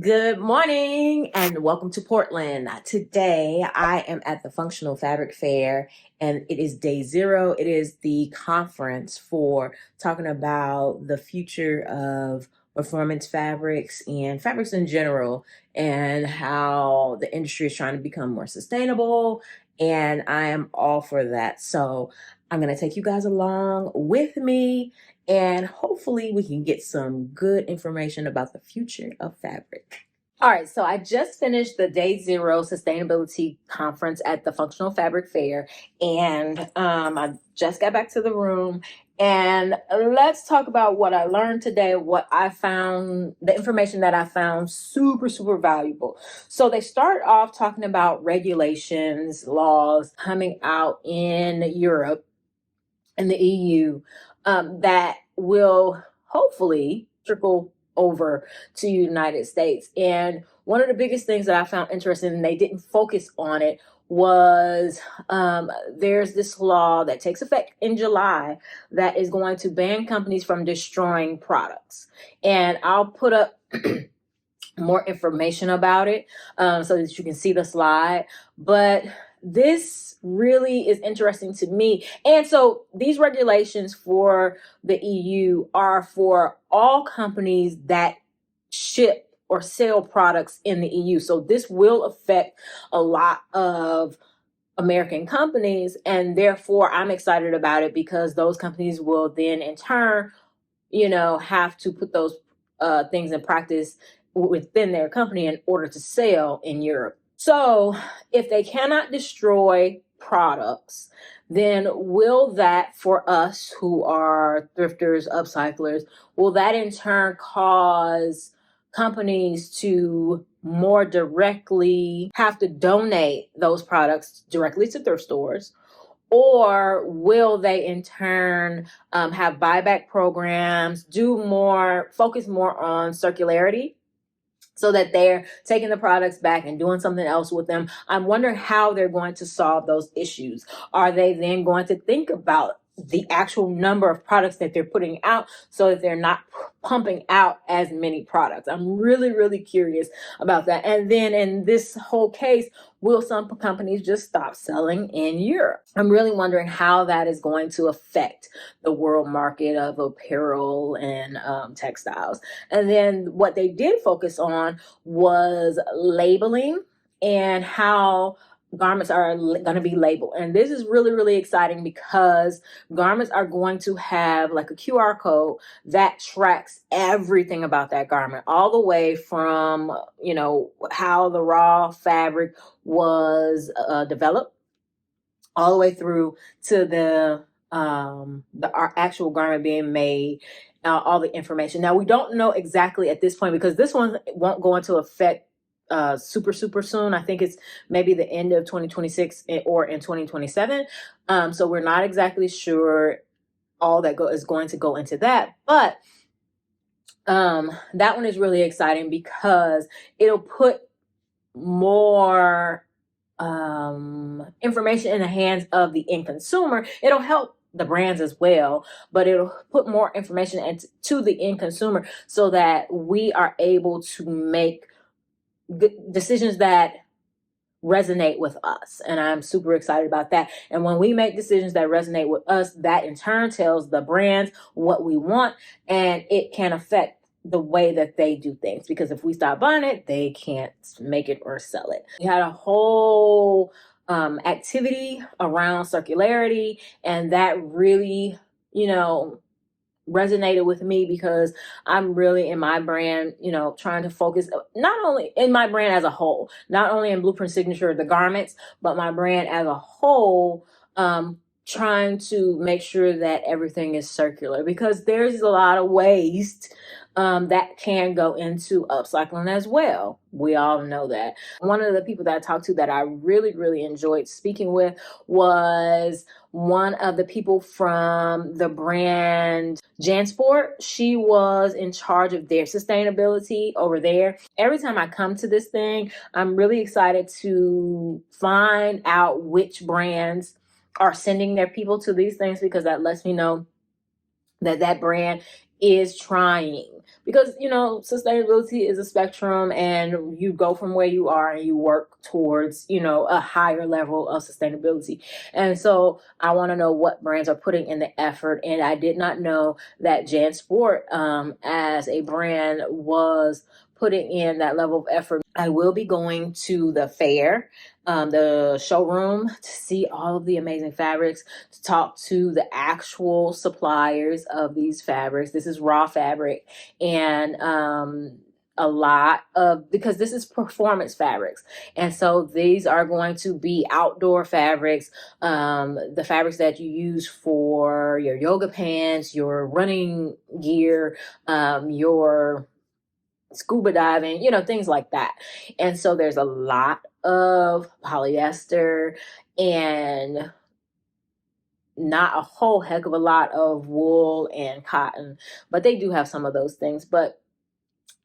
Good morning and welcome to Portland. Today I am at the Functional Fabric Fair and it is day 0. It is the conference for talking about the future of performance fabrics and fabrics in general and how the industry is trying to become more sustainable. And I am all for that. So I'm going to take you guys along with me and hopefully we can get some good information about the future of fabric. All right, so I just finished the Day 0 Sustainability Conference at the Functional Fabric Fair, and I just got back to the room. And let's talk about what I learned today, what I found, the information that I found super, super valuable. So they start off talking about regulations, laws coming out in Europe and the EU that will hopefully trickle over to the United States. And one of the biggest things that I found interesting, and they didn't focus on it, was there's this law that takes effect in July that is going to ban companies from destroying products. And I'll put up more information about it so that you can see the slide. But this really is interesting to me. And so these regulations for the EU are for all companies that ship or sell products in the EU. So this will affect a lot of American companies, and therefore I'm excited about it because those companies will then in turn, have to put those things in practice within their company in order to sell in Europe. So if they cannot destroy products, then will that, for us who are thrifters, upcyclers, will that in turn cause companies to more directly have to donate those products directly to thrift stores? Or will they in turn have buyback programs, focus more on circularity, so that they're taking the products back and doing something else with them? I'm wondering how they're going to solve those issues. Are they then going to think about the actual number of products that they're putting out so that they're not pumping out as many products? I'm really, really curious about that. And then in this whole case, will some companies just stop selling in Europe? I'm really wondering how that is going to affect the world market of apparel and textiles. And then what they did focus on was labeling and how garments are going to be labeled. And this is really, really exciting because garments are going to have like a QR code that tracks everything about that garment, all the way from, how the raw fabric was developed, all the way through to the our actual garment being made, all the information. Now, we don't know exactly at this point because this one won't go into effect super soon. I think it's maybe the end of 2026 or in 2027. So we're not exactly sure all that is going to go into that. But that one is really exciting because it'll put more information in the hands of the end consumer. It'll help the brands as well, but it'll put more information to the end consumer so that we are able to make decisions that resonate with us. And I'm super excited about that. And when we make decisions that resonate with us, that in turn tells the brands what we want, and it can affect the way that they do things, because if we stop buying it, they can't make it or sell it. We had a whole activity around circularity, and that really, resonated with me because I'm really in my brand, trying to focus not only in my brand as a whole, not only in Blueprint Signature, the garments, but my brand as a whole, trying to make sure that everything is circular, because there's a lot of waste that can go into upcycling as well. We all know that. One of the people that I talked to that I really, really enjoyed speaking with was one of the people from the brand Jansport. She was in charge of their sustainability over there. Every time I come to this thing, I'm really excited to find out which brands are sending their people to these things, because that lets me know that brand is trying, because sustainability is a spectrum, and you go from where you are and you work towards a higher level of sustainability. And so I want to know what brands are putting in the effort. And I did not know that JanSport as a brand was putting in that level of effort. I will be going to the fair, the showroom, to see all of the amazing fabrics, to talk to the actual suppliers of these fabrics. This is raw fabric, and a lot of, because this is performance fabrics, and so these are going to be outdoor fabrics, the fabrics that you use for your yoga pants, your running gear, your scuba diving, things like that. And so there's a lot of polyester and not a whole heck of a lot of wool and cotton, but they do have some of those things. But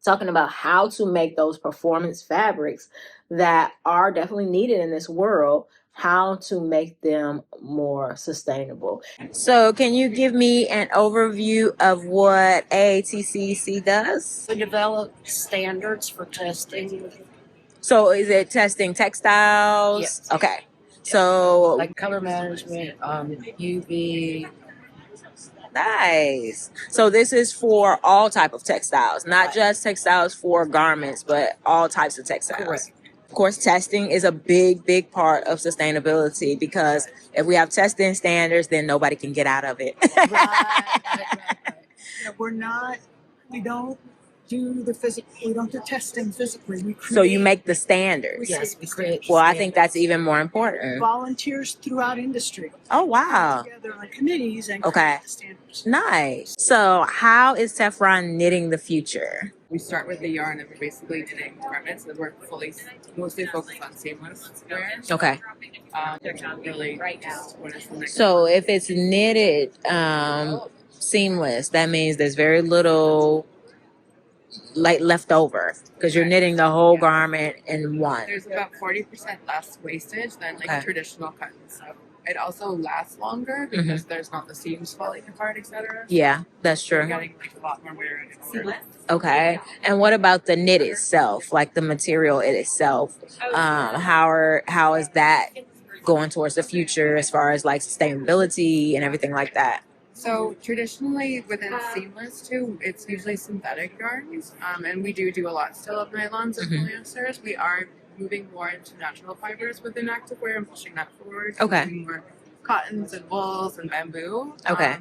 talking about how to make those performance fabrics that are definitely needed in this world, how to make them more sustainable. So can you give me an overview of what AATCC does? We develop standards for testing. So is it testing textiles? Yes. Okay. So Like color management, UV. Nice. So this is for all type of textiles, not Right. just textiles for garments, but all types of textiles. Correct. Of course, testing is a big part of sustainability, because if we have testing standards, then nobody can get out of it. Right. Yeah, we don't do testing physically. We create. So you make the standards. Yes, we create. Well, I think that's even more important. Volunteers throughout industry. Oh, wow. Come together on committees and Okay. create the standards. Nice. So how is Teflon knitting the future? We start with the yarn and we're basically knitting garments that we're mostly focused on seamless wear. Okay. Really just what is the next So if it's knitted seamless, that means there's very little like left over, because you're knitting the whole garment in one. There's about 40% less wastage than like Okay. traditional cotton. So it also lasts longer because there's not the seams falling apart, etc. Yeah, that's You're true. getting like a lot more wear and tear. Okay. And what about the knit itself, like the material itself? How is that going towards the future as far as like sustainability and everything like that? So traditionally within seamless too, it's usually synthetic yarns, and we do a lot still of nylons and polyesters. We are moving more into natural fibers within activewear and pushing that forward. Okay. Using more cottons and wools and bamboo. Okay.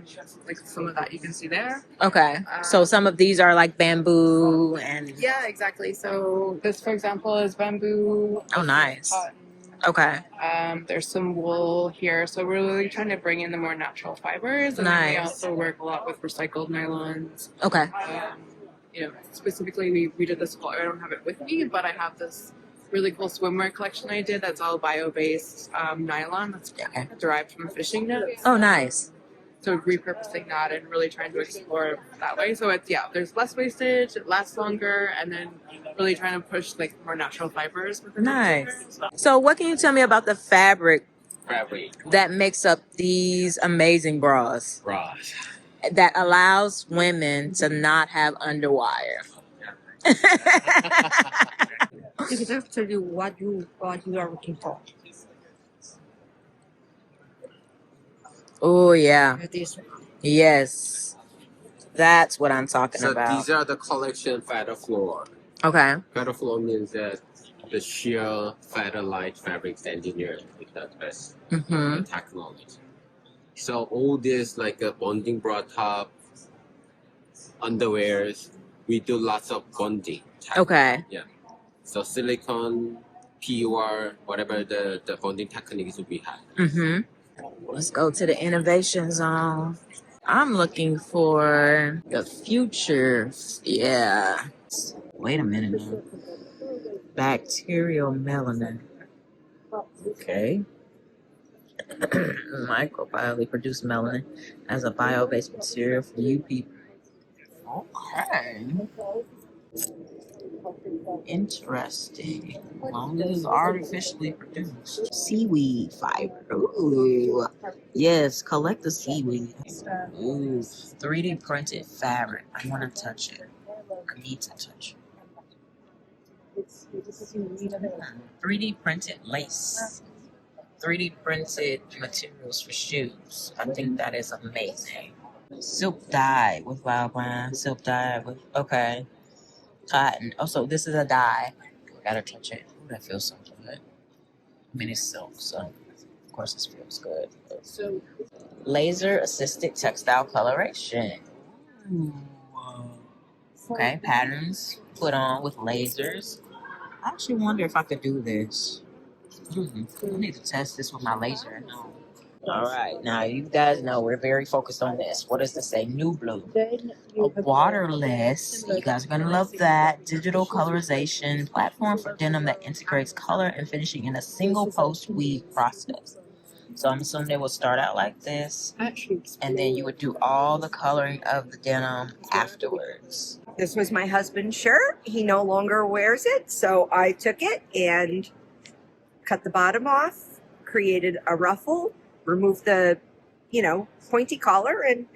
Like some of that you can see there. Okay. So some of these are like bamboo and... Yeah, exactly. So this, for example, is bamboo. Oh, nice. Cotton. Okay. There's some wool here, so we're really trying to bring in the more natural fibers, and then we Nice. also work a lot with recycled nylons. Okay. Specifically, we did this. I don't have it with me, but I have this really cool swimwear collection I did that's all bio-based nylon that's derived from fishing nets. Oh, nice. So repurposing that and really trying to explore that way. So it's there's less wastage, it lasts longer, and then really trying to push like more natural fibers within Nice. So what can you tell me about the fabric that makes up these amazing bras that allows women to not have underwire? You can just tell you what you are looking for. Oh, yeah. With this. Yes. That's what I'm talking So about. these are the collection feather floor. Okay. Feather floor means that the sheer feather light fabrics engineered with the best technology. So all this like a bonding bra top, underwears, we do lots of bonding. Okay. Yeah. So silicone, PUR, whatever the bonding techniques we have. Let's go to the innovation zone. I'm looking for the future. Yeah. Wait a minute now. Bacterial melanin. Okay. Microbially produced melanin as a bio-based material for you people. Okay. Interesting. As long as it's artificially produced. Seaweed fiber. Ooh. Yes, collect the seaweed. Ooh. 3D printed fabric. I want to touch it. I need to touch it. 3D printed lace. 3D printed materials for shoes. I think that is amazing. Silk dye with wild brown. Silk dye with, okay. Cotton. Oh, so this is a dye. Gotta touch it. Ooh, that feels so good. I mean, it's silk, so of course it feels good. So, laser assisted textile coloration. Ooh. Okay, patterns put on with lasers. I actually wonder if I could do this. I need to test this with my laser. No. All right, now you guys know we're very focused on this. What does this say? New blue. A waterless. You guys are gonna love that. Digital colorization platform for denim that integrates color and finishing in a single post weave process. So I'm assuming they will start out like this, and then you would do all the coloring of the denim afterwards. This was my husband's shirt. He no longer wears it, so I took it and cut the bottom off, created a ruffle, removed the, pointy collar, and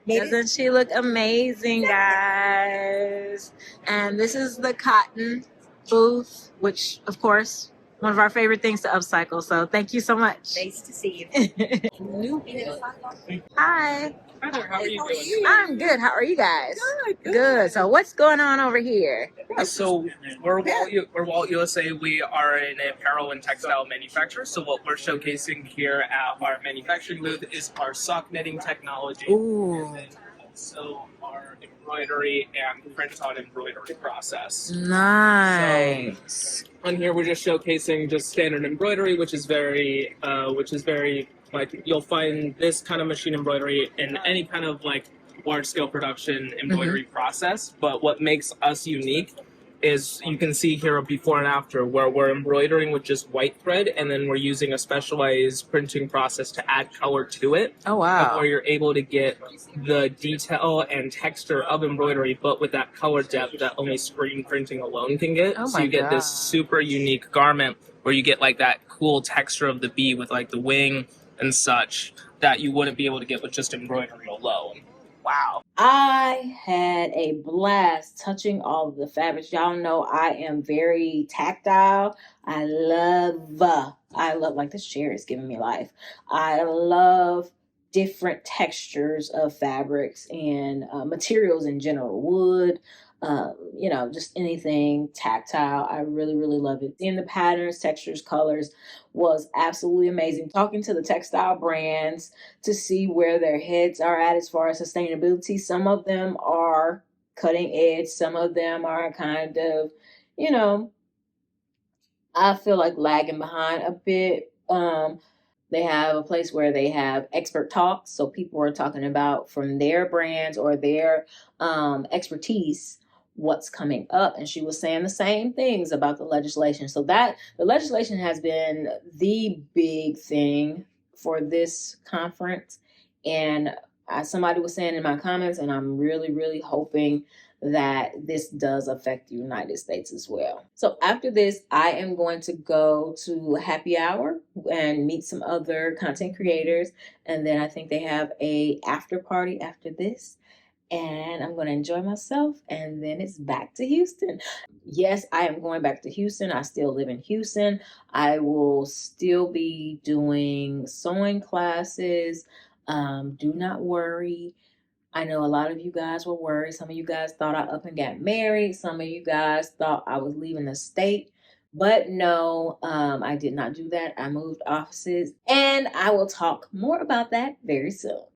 made it. Doesn't she look amazing, guys? And this is the cotton booth, which, of course, one of our favorite things to upcycle. So thank you so much. Nice to see you. Hi. Hi there, how are you doing? I'm good. How are you guys? Good. So what's going on over here? So we're Walt USA. We are an apparel and textile manufacturer. So what we're showcasing here at our manufacturing booth is our sock knitting technology. Ooh. And also our embroidery and print on embroidery process. Nice. So on here we're just showcasing just standard embroidery, which is very like you'll find this kind of machine embroidery in any kind of like large scale production embroidery process. But what makes us unique is you can see here a before and after where we're embroidering with just white thread, and then we're using a specialized printing process to add color to it. Oh, wow. Where you're able to get the detail and texture of embroidery, but with that color depth that only screen printing alone can get. Oh, so my you get God. this super unique garment where you get like that cool texture of the bee with like the wing and such that you wouldn't be able to get with just embroidery alone. Wow. I had a blast touching all of the fabrics. Y'all know I am very tactile. I love, like this chair is giving me life. I love different textures of fabrics and materials in general. Wood, just anything tactile. I really, really love it. Seeing the patterns, textures, colors was absolutely amazing. Talking to the textile brands to see where their heads are at as far as sustainability. Some of them are cutting edge. Some of them are kind of, I feel like lagging behind a bit. They have a place where they have expert talks. So people are talking about from their brands or their expertise what's coming up. And she was saying the same things about the legislation. So that the legislation has been the big thing for this conference. And somebody was saying in my comments, and I'm really, really hoping that this does affect the United States as well. So after this, I am going to go to happy hour and meet some other content creators. And then I think they have a after party after this. And I'm going to enjoy myself. And then it's back to Houston. Yes, I am going back to Houston. I still live in Houston. I will still be doing sewing classes. Do not worry. I know a lot of you guys were worried. Some of you guys thought I up and got married. Some of you guys thought I was leaving the state. But no, I did not do that. I moved offices. And I will talk more about that very soon.